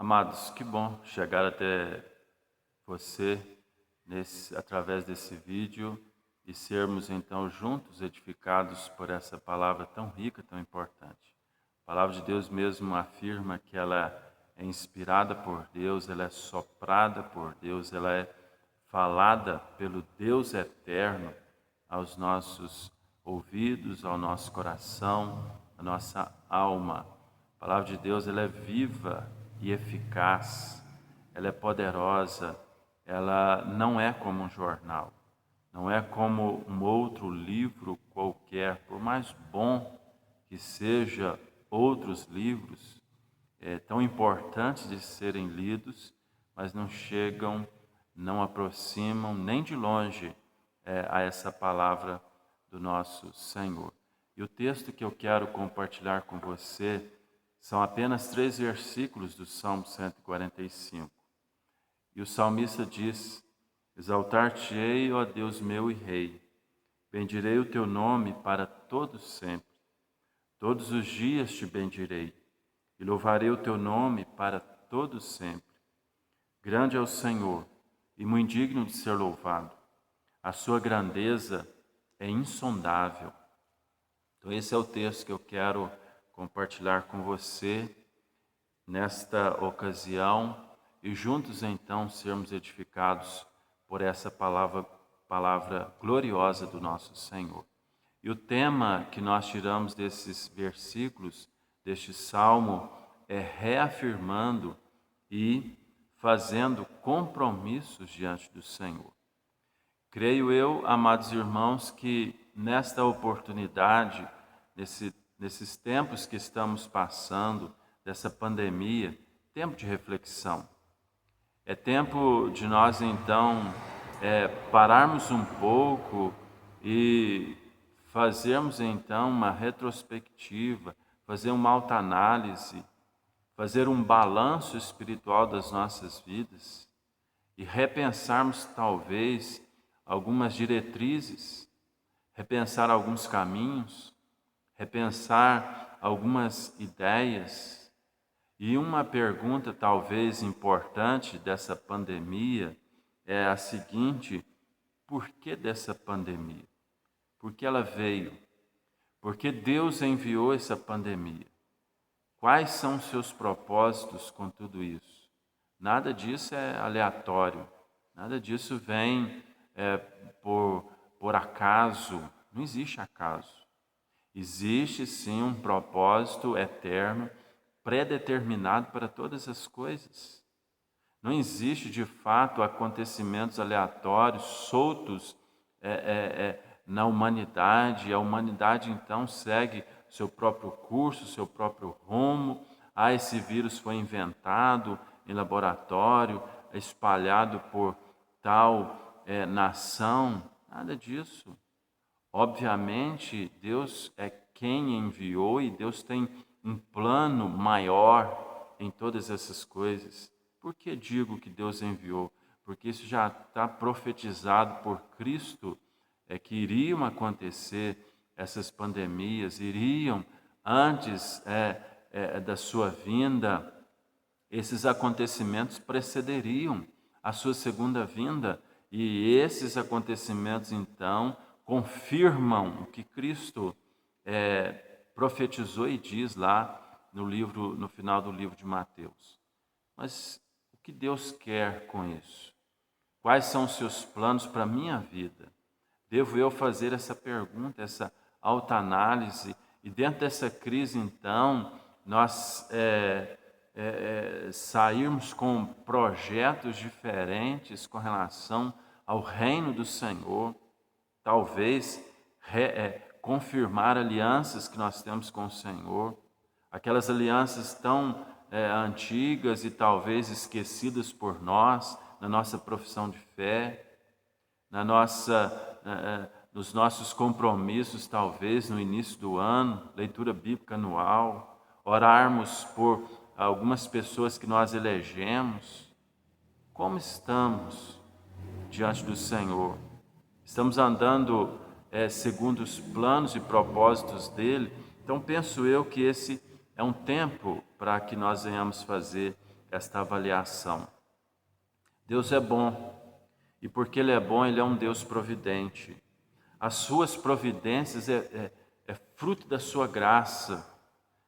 Amados, que bom chegar até você através desse vídeo e sermos então juntos edificados por essa palavra tão rica, tão importante. A palavra de Deus mesmo afirma que ela é inspirada por Deus, ela é soprada por Deus, ela é falada pelo Deus eterno aos nossos ouvidos, ao nosso coração, à nossa alma. A palavra de Deus ela é viva e eficaz, ela é poderosa, ela não é como um jornal, não é como um outro livro qualquer, por mais bom que seja outros livros, tão importantes de serem lidos, mas não chegam, não aproximam nem de longe a essa palavra do nosso Senhor. E o texto que eu quero compartilhar com você são apenas 3 versículos do Salmo 145. E o salmista diz: Exaltar-te-ei, ó Deus meu e Rei, bendirei o teu nome para todo sempre. Todos os dias te bendirei e louvarei o teu nome para todo sempre. Grande é o Senhor e muito digno de ser louvado. A sua grandeza é insondável. Então esse é o texto que eu quero compartilhar com você nesta ocasião e juntos então sermos edificados por essa palavra gloriosa do nosso Senhor. E o tema que nós tiramos desses versículos, deste salmo, é reafirmando e fazendo compromissos diante do Senhor. Creio eu, amados irmãos, que nesta oportunidade, nesses tempos que estamos passando, dessa pandemia, tempo de reflexão. É tempo de nós, então, pararmos um pouco e fazermos, então, uma retrospectiva, fazer uma autoanálise, fazer um balanço espiritual das nossas vidas e repensarmos, talvez, algumas diretrizes, repensar alguns caminhos, repensar algumas ideias. E uma pergunta talvez importante dessa pandemia é a seguinte: por que dessa pandemia? Por que ela veio? Por que Deus enviou essa pandemia? Quais são os seus propósitos com tudo isso? Nada disso é aleatório, nada disso vem por acaso, não existe acaso. Existe sim um propósito eterno, predeterminado para todas as coisas. Não existe de fato acontecimentos aleatórios, soltos na humanidade. A humanidade então segue seu próprio curso, seu próprio rumo. Esse vírus foi inventado em laboratório, espalhado por tal nação. Nada disso. Obviamente, Deus é quem enviou e Deus tem um plano maior em todas essas coisas. Por que digo que Deus enviou? Porque isso já está profetizado por Cristo, que iriam acontecer essas pandemias, iriam, antes da sua vinda, esses acontecimentos precederiam a sua segunda vinda. E esses acontecimentos, então, confirmam o que Cristo profetizou e diz lá no final do livro de Mateus. Mas o que Deus quer com isso? Quais são os seus planos para a minha vida? Devo eu fazer essa pergunta, essa autoanálise? E dentro dessa crise, então, nós sairmos com projetos diferentes com relação ao reino do Senhor, talvez confirmar alianças que nós temos com o Senhor, aquelas alianças tão antigas e talvez esquecidas por nós, na nossa profissão de fé, nos nossos compromissos, talvez no início do ano, leitura bíblica anual, orarmos por algumas pessoas que nós elegemos. Como estamos diante do Senhor? Estamos andando segundo os planos e propósitos dele? Então penso eu que esse é um tempo para que nós venhamos fazer esta avaliação. Deus é bom, e porque Ele é bom, Ele é um Deus providente. As suas providências é fruto da sua graça.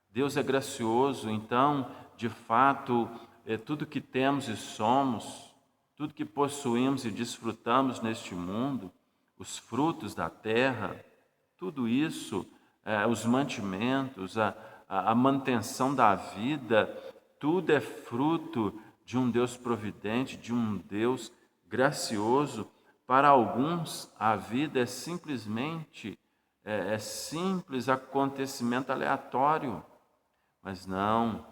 Deus é gracioso, então, de fato, tudo que temos e somos, tudo que possuímos e desfrutamos neste mundo, os frutos da terra, tudo isso, os mantimentos, a manutenção da vida, tudo é fruto de um Deus providente, de um Deus gracioso. Para alguns, a vida é simplesmente simples acontecimento aleatório, mas não,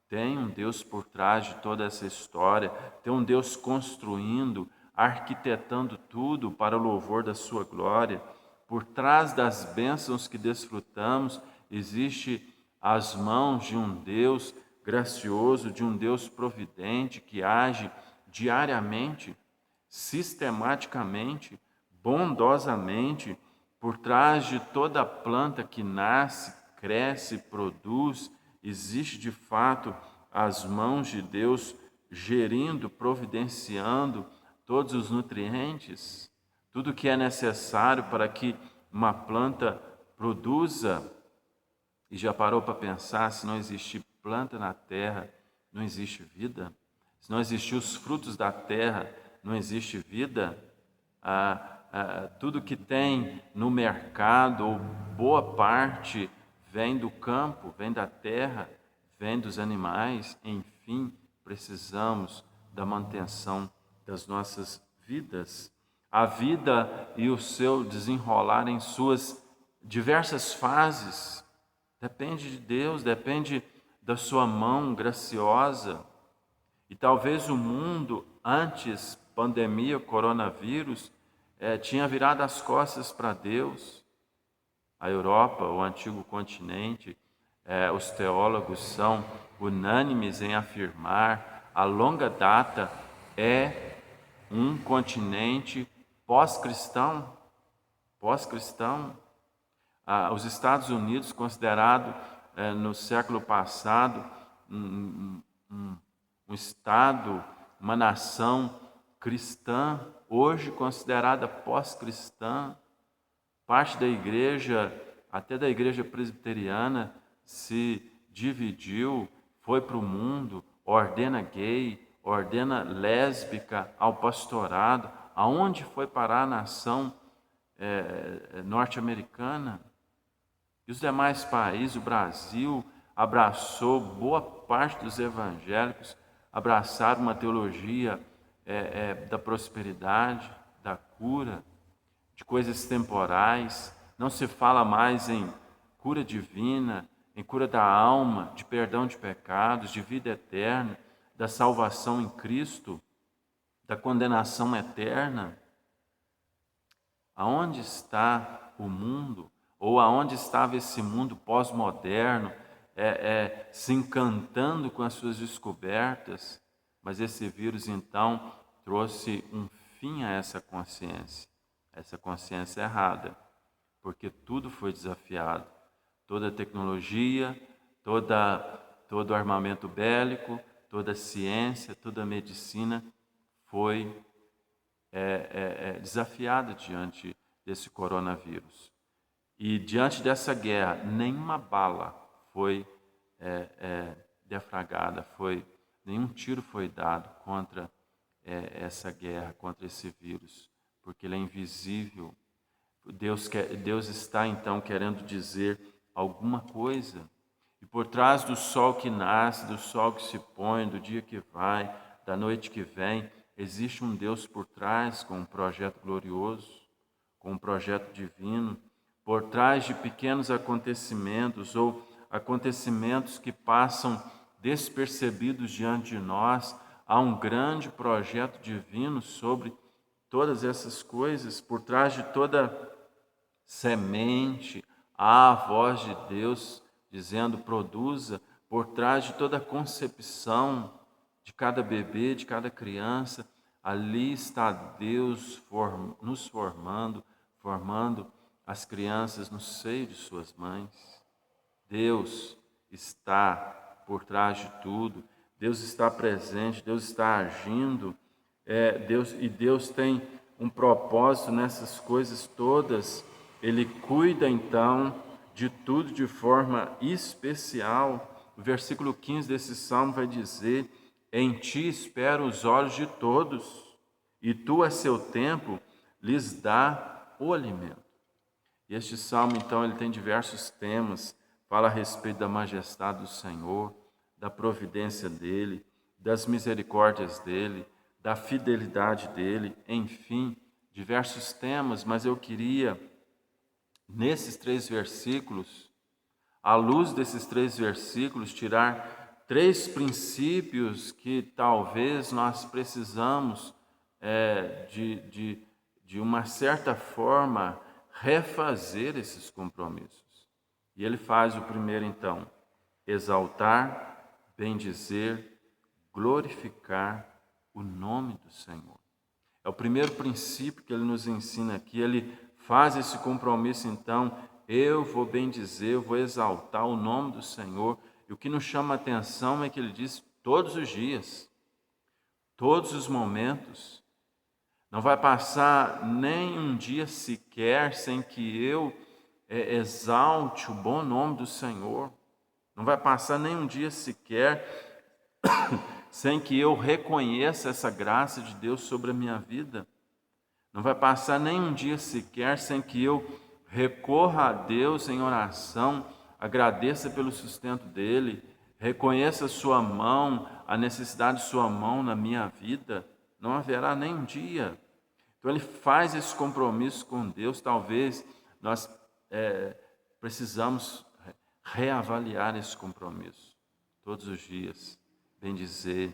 tem um Deus por trás de toda essa história, tem um Deus construindo, arquitetando tudo para o louvor da sua glória. Por trás das bênçãos que desfrutamos, existe as mãos de um Deus gracioso, de um Deus providente que age diariamente, sistematicamente, bondosamente. Por trás de toda planta que nasce, cresce, produz, existe de fato as mãos de Deus gerindo, providenciando todos os nutrientes, tudo que é necessário para que uma planta produza. E já parou para pensar, se não existir planta na terra, não existe vida? Se não existir os frutos da terra, não existe vida? Tudo que tem no mercado, ou boa parte, vem do campo, vem da terra, vem dos animais. Enfim, precisamos da manutenção das nossas vidas. A vida e o seu desenrolar em suas diversas fases depende de Deus, depende da sua mão graciosa. E talvez o mundo, antes pandemia, coronavírus, tinha virado as costas para Deus. A Europa, o antigo continente, os teólogos são unânimes em afirmar, a longa data é um continente pós-cristão. Os Estados Unidos, considerado no século passado um estado, uma nação cristã, hoje considerada pós-cristã. Parte da igreja, até da igreja presbiteriana, se dividiu, foi para o mundo, ordena gay, ordena lésbica ao pastorado. Aonde foi parar a nação norte-americana? E os demais países, o Brasil abraçou, boa parte dos evangélicos abraçaram uma teologia da prosperidade, da cura, de coisas temporais. Não se fala mais em cura divina, em cura da alma, de perdão de pecados, de vida eterna, da salvação em Cristo, da condenação eterna. Aonde está o mundo? Ou aonde estava esse mundo pós-moderno, se encantando com as suas descobertas? Mas esse vírus, então, trouxe um fim a essa consciência errada, porque tudo foi desafiado. Toda a tecnologia, todo o armamento bélico, toda a ciência, toda a medicina foi desafiada diante desse coronavírus. E diante dessa guerra, nenhuma bala foi defragada, nenhum tiro foi dado contra essa guerra, contra esse vírus, porque ele é invisível. Deus está então querendo dizer alguma coisa. E por trás do sol que nasce, do sol que se põe, do dia que vai, da noite que vem, existe um Deus por trás com um projeto glorioso, com um projeto divino. Por trás de pequenos acontecimentos ou acontecimentos que passam despercebidos diante de nós, há um grande projeto divino sobre todas essas coisas. Por trás de toda semente há a voz de Deus dizendo: produza. Por trás de toda concepção de cada bebê, de cada criança, ali está Deus nos formando as crianças no seio de suas mães. Deus está por trás de tudo. Deus está presente, Deus está agindo, Deus tem um propósito nessas coisas todas. Ele cuida então de tudo de forma especial. O versículo 15 desse salmo vai dizer: em ti espero os olhos de todos, e tu a seu tempo lhes dá o alimento. E este salmo então ele tem diversos temas, fala a respeito da majestade do Senhor, da providência dele, das misericórdias dele, da fidelidade dele, enfim, diversos temas, mas eu queria, nesses 3 versículos, à luz desses 3 versículos, tirar 3 princípios que talvez nós precisamos, de uma certa forma, refazer esses compromissos. E ele faz o primeiro, então: exaltar, bendizer, glorificar o nome do Senhor. É o primeiro princípio que ele nos ensina aqui. Ele faz esse compromisso, então: eu vou bendizer, eu vou exaltar o nome do Senhor. E o que nos chama a atenção é que ele diz todos os dias, todos os momentos. Não vai passar nem um dia sequer sem que eu exalte o bom nome do Senhor. Não vai passar nem um dia sequer sem que eu reconheça essa graça de Deus sobre a minha vida. Não vai passar nem um dia sequer sem que eu recorra a Deus em oração, agradeça pelo sustento dEle, reconheça a sua mão, a necessidade de sua mão na minha vida. Não haverá nem um dia. Então ele faz esse compromisso com Deus. Talvez nós precisamos reavaliar esse compromisso todos os dias, bendizer,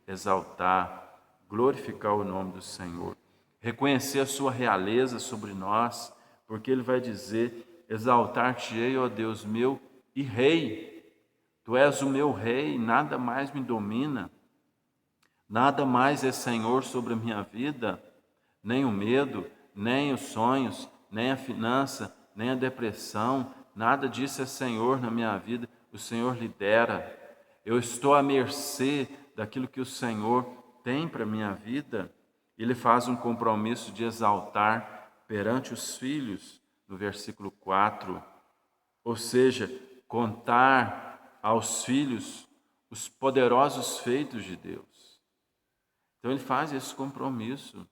exaltar, glorificar o nome do Senhor, reconhecer a sua realeza sobre nós, porque ele vai dizer: exaltar-te-ei, ó Deus meu e Rei. Tu és o meu Rei, nada mais me domina, nada mais é Senhor sobre a minha vida, nem o medo, nem os sonhos, nem a finança, nem a depressão, nada disso é Senhor na minha vida. O Senhor lidera. Eu estou à mercê daquilo que o Senhor tem para a minha vida. Ele faz um compromisso de exaltar perante os filhos, no versículo 4, ou seja, contar aos filhos os poderosos feitos de Deus. Então ele faz esse compromisso.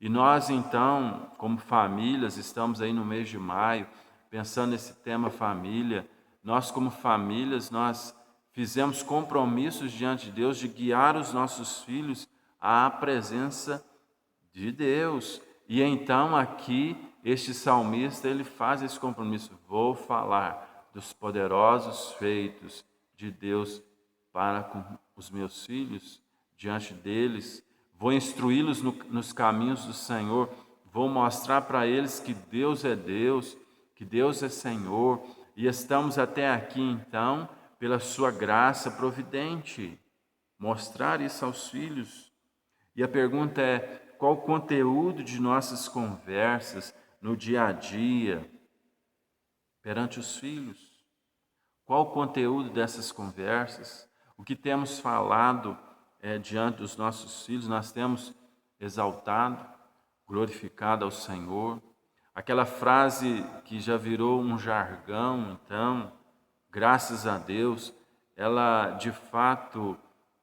E nós então, como famílias, estamos aí no mês de maio, pensando nesse tema família. Nós como famílias, nós fizemos compromissos diante de Deus de guiar os nossos filhos à presença de Deus. E então aqui, este salmista, ele faz esse compromisso: vou falar dos poderosos feitos de Deus para com os meus filhos, diante deles, vou instruí-los nos caminhos do Senhor, vou mostrar para eles que Deus é Deus, que Deus é Senhor, e estamos até aqui então pela sua graça providente, mostrar isso aos filhos. E a pergunta é: qual o conteúdo de nossas conversas no dia a dia perante os filhos? Qual o conteúdo dessas conversas? O que temos falado diante dos nossos filhos? Nós temos exaltado, glorificado ao Senhor. Aquela frase que já virou um jargão, então, graças a Deus, ela de fato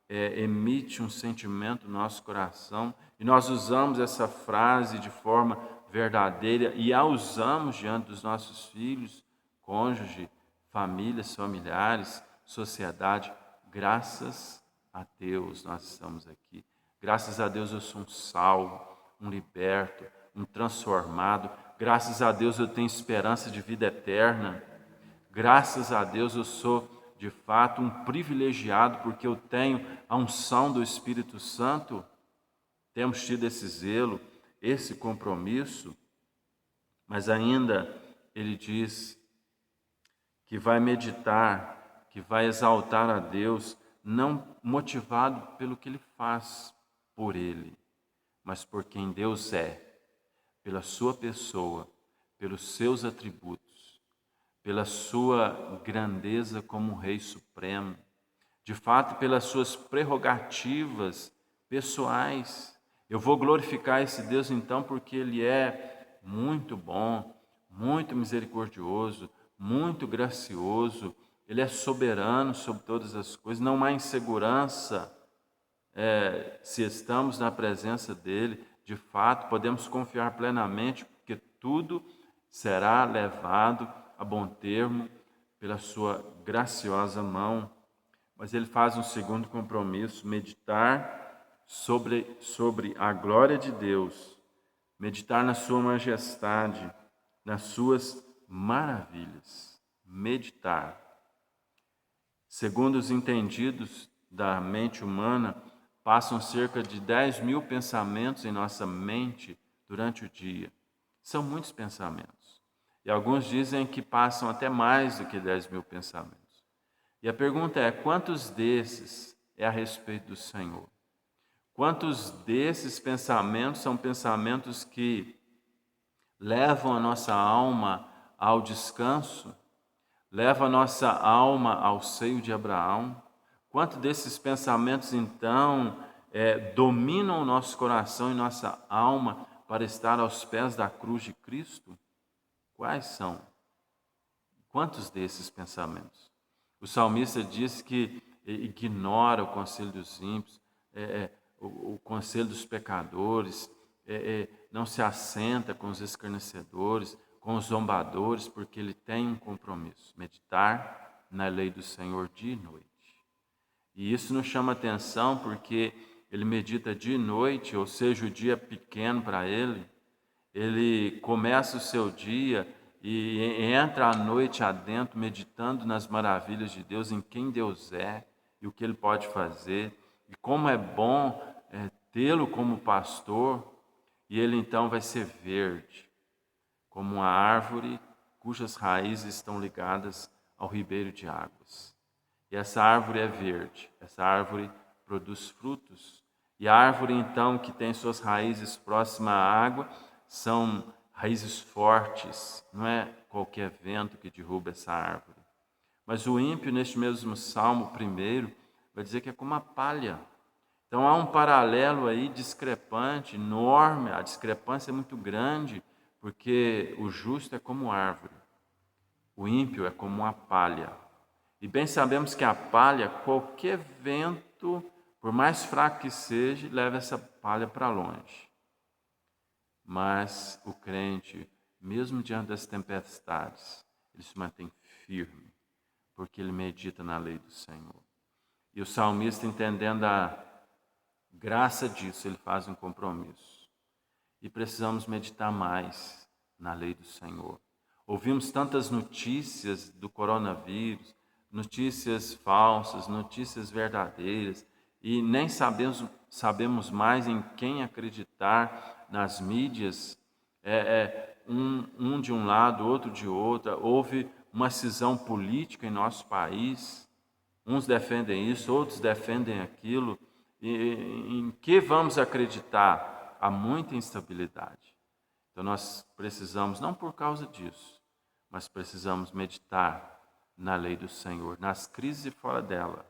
emite um sentimento no nosso coração, e nós usamos essa frase de forma verdadeira e a usamos diante dos nossos filhos, cônjuge, famílias, familiares, sociedade. Graças a Deus nós estamos aqui. Graças a Deus eu sou um salvo, um liberto, um transformado. Graças a Deus eu tenho esperança de vida eterna. Graças a Deus eu sou, de fato, um privilegiado, porque eu tenho a unção do Espírito Santo. Temos tido esse zelo, esse compromisso, mas ainda ele diz que vai meditar, que vai exaltar a Deus, não motivado pelo que ele faz por ele, mas por quem Deus é, pela sua pessoa, pelos seus atributos, pela sua grandeza como Rei Supremo, de fato, pelas suas prerrogativas pessoais. Eu vou glorificar esse Deus então porque Ele é muito bom, muito misericordioso, muito gracioso, Ele é soberano sobre todas as coisas, não há insegurança se estamos na presença dEle. De fato, podemos confiar plenamente porque tudo será levado a bom termo pela sua graciosa mão. Mas ele faz um segundo compromisso: meditar sobre a glória de Deus, meditar na sua majestade, nas suas maravilhas. Meditar. Segundo os entendidos da mente humana, passam cerca de 10.000 pensamentos em nossa mente durante o dia. São muitos pensamentos. E alguns dizem que passam até mais do que 10.000 pensamentos. E a pergunta é: quantos desses é a respeito do Senhor? Quantos desses pensamentos são pensamentos que levam a nossa alma ao descanso? Levam a nossa alma ao seio de Abraão? Quantos desses pensamentos, então, dominam o nosso coração e nossa alma para estar aos pés da cruz de Cristo? Quais são? Quantos desses pensamentos? O salmista diz que ignora o conselho dos ímpios, o conselho dos pecadores, não se assenta com os escarnecedores, com os zombadores, porque ele tem um compromisso: meditar na lei do Senhor dia e noite. E isso nos chama atenção porque ele medita dia e noite, ou seja, o dia pequeno para ele começa o seu dia e entra à noite adentro, meditando nas maravilhas de Deus, em quem Deus é e o que Ele pode fazer, e como é bom tê-lo como pastor. E ele então vai ser verde, como uma árvore cujas raízes estão ligadas ao ribeiro de águas. E essa árvore é verde, essa árvore produz frutos. E a árvore então que tem suas raízes próximas à água são raízes fortes, não é qualquer vento que derruba essa árvore. Mas o ímpio, neste mesmo Salmo 1, vai dizer que é como a palha. Então há um paralelo aí discrepante, enorme, a discrepância é muito grande, porque o justo é como árvore, o ímpio é como uma palha. E bem sabemos que a palha, qualquer vento, por mais fraco que seja, leva essa palha para longe. Mas o crente, mesmo diante das tempestades, ele se mantém firme, porque ele medita na lei do Senhor. E o salmista, entendendo a graça disso, ele faz um compromisso. E precisamos meditar mais na lei do Senhor. Ouvimos tantas notícias do coronavírus, notícias falsas, notícias verdadeiras, e nem sabemos mais em quem acreditar nas mídias, um de um lado, outro de outro. Houve uma cisão política em nosso país, uns defendem isso, outros defendem aquilo. E em que vamos acreditar? Há muita instabilidade. Então nós precisamos, não por causa disso, mas precisamos meditar na lei do Senhor, nas crises e fora dela.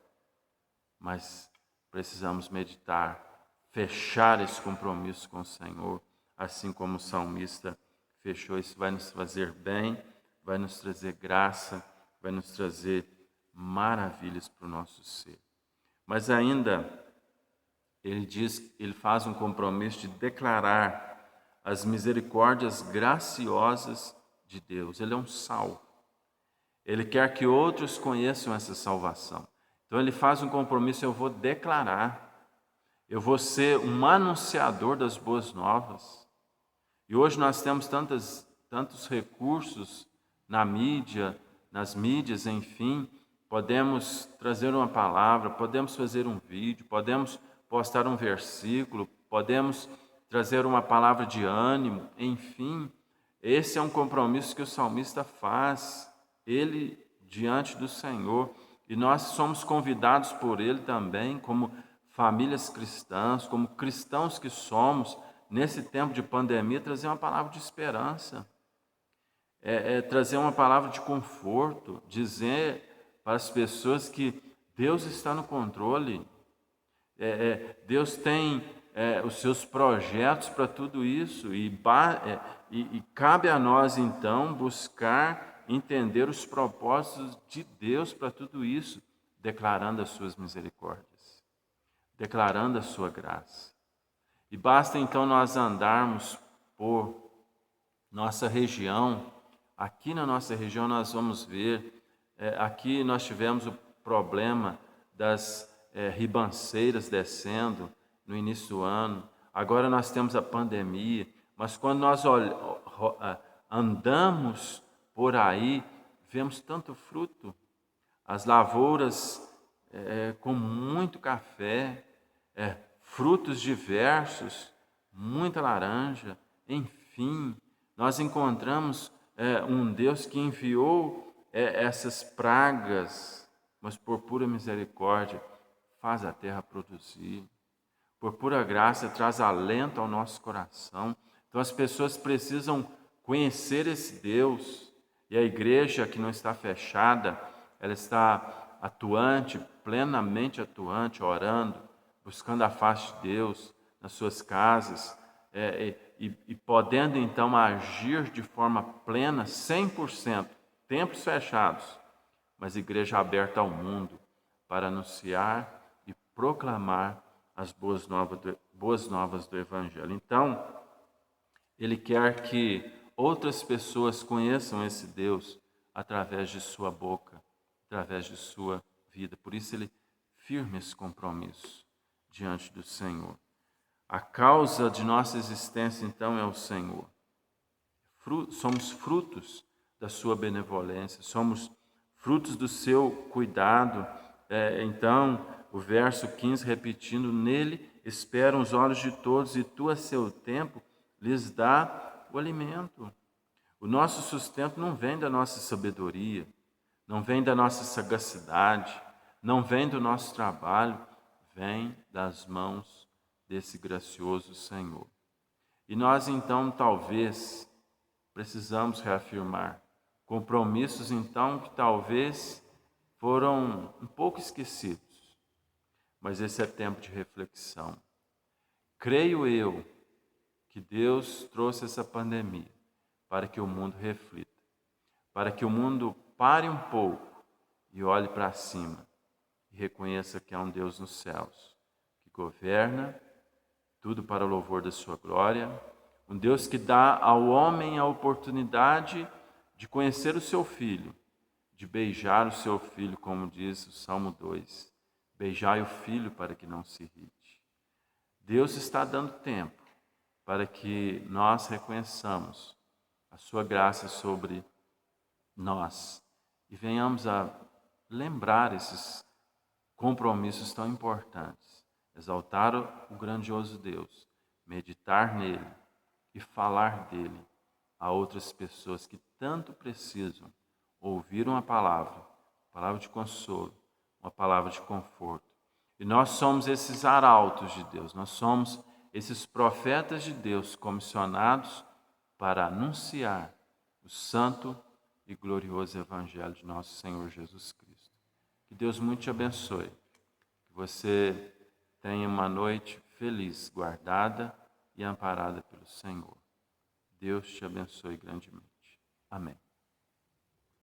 Mas precisamos meditar, fechar esse compromisso com o Senhor, assim como o salmista fechou. Isso vai nos fazer bem, vai nos trazer graça, vai nos trazer maravilhas para o nosso ser. Mas ainda ele faz um compromisso de declarar as misericórdias graciosas de Deus. Ele é um sal. Ele quer que outros conheçam essa salvação. Então ele faz um compromisso: eu vou declarar, eu vou ser um anunciador das boas novas. E hoje nós temos tantos recursos na mídia, nas mídias, enfim. Podemos trazer uma palavra, podemos fazer um vídeo, podemos postar um versículo, podemos trazer uma palavra de ânimo, enfim. Esse é um compromisso que o salmista faz, ele diante do Senhor. E nós somos convidados por ele também, como famílias cristãs, como cristãos que somos, nesse tempo de pandemia, trazer uma palavra de esperança, trazer uma palavra de conforto, dizer para as pessoas que Deus está no controle. Deus tem os seus projetos para tudo isso e cabe a nós, então, buscar entender os propósitos de Deus para tudo isso, declarando as suas misericórdias, declarando a sua graça. E basta, então, nós andarmos por nossa região. Aqui na nossa região nós vamos ver, aqui nós tivemos o problema das ribanceiras descendo no início do ano. Agora nós temos a pandemia, mas quando nós andamos por aí, vemos tanto fruto. As lavouras com muito café, frutos diversos, muita laranja, enfim. Nós encontramos um Deus que enviou essas pragas, mas por pura misericórdia faz a terra produzir. Por pura graça traz alento ao nosso coração. Então as pessoas precisam conhecer esse Deus. E a igreja que não está fechada, ela está atuante, plenamente atuante, orando, buscando a face de Deus nas suas casas, e podendo então agir de forma plena, 100%, templos fechados, mas igreja aberta ao mundo para anunciar e proclamar as boas novas do Evangelho. Então, Ele quer que outras pessoas conheçam esse Deus através de sua boca, através de sua vida. Por isso Ele firma esse compromisso diante do Senhor. A causa de nossa existência, então, é o Senhor. Somos frutos da sua benevolência, somos frutos do seu cuidado. Então, o verso 15 repetindo, nele esperam os olhos de todos e tu a seu tempo lhes dá o alimento. O nosso sustento não vem da nossa sabedoria, não vem da nossa sagacidade, não vem do nosso trabalho, vem das mãos desse gracioso Senhor. E nós então talvez precisamos reafirmar compromissos então que talvez foram um pouco esquecidos, mas esse é tempo de reflexão. Creio eu que Deus trouxe essa pandemia para que o mundo reflita, para que o mundo pare um pouco e olhe para cima e reconheça que há um Deus nos céus, que governa tudo para o louvor da sua glória, um Deus que dá ao homem a oportunidade de conhecer o seu filho, de beijar o seu filho, como diz o Salmo 2, beijai o filho para que não se irrite. Deus está dando tempo para que nós reconheçamos a sua graça sobre nós e venhamos a lembrar esses compromissos tão importantes. Exaltar o grandioso Deus, meditar nele e falar dele a outras pessoas que tanto precisam ouvir uma palavra de consolo, uma palavra de conforto. E nós somos esses arautos de Deus, nós somos esses profetas de Deus comissionados para anunciar o santo e glorioso Evangelho de nosso Senhor Jesus Cristo. Que Deus muito te abençoe, que você tenha uma noite feliz, guardada e amparada pelo Senhor. Deus te abençoe grandemente. Amém.